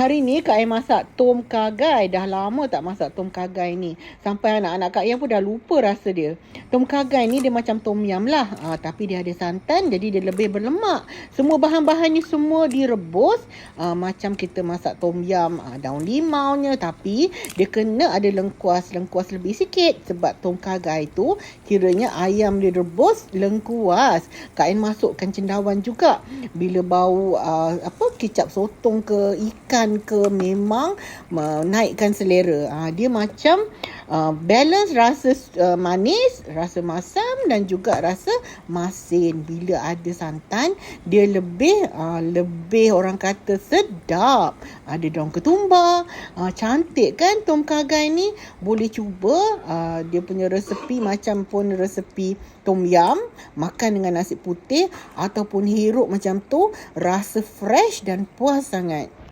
Hari ni Kak Ai masak tom kha gai. Dah lama tak masak tom kha gai ni. Sampai anak-anak Kak Ai pun dah lupa rasa dia. Tom kha gai ni dia macam tom yum lah. Tapi dia ada santan, jadi dia lebih berlemak. Semua bahan-bahan ni semua direbus. Macam kita masak tom yum, daun limaunya. Tapi dia kena ada lengkuas lebih sikit. Sebab tom kha gai tu kiranya ayam dia rebus lengkuas. Kak Ai masukkan cendawan juga. Bila bau kicap sotong ke ikan ke, memang naikkan selera. Dia macam balance rasa manis, rasa masam dan juga rasa masin. Bila ada santan, dia lebih orang kata sedap. Ada daun ketumbar. Cantik kan tom kha gai ni? Boleh cuba. Dia punya resepi macam pun resepi tom yum, makan dengan nasi putih ataupun hirup macam tu, rasa fresh dan puas sangat.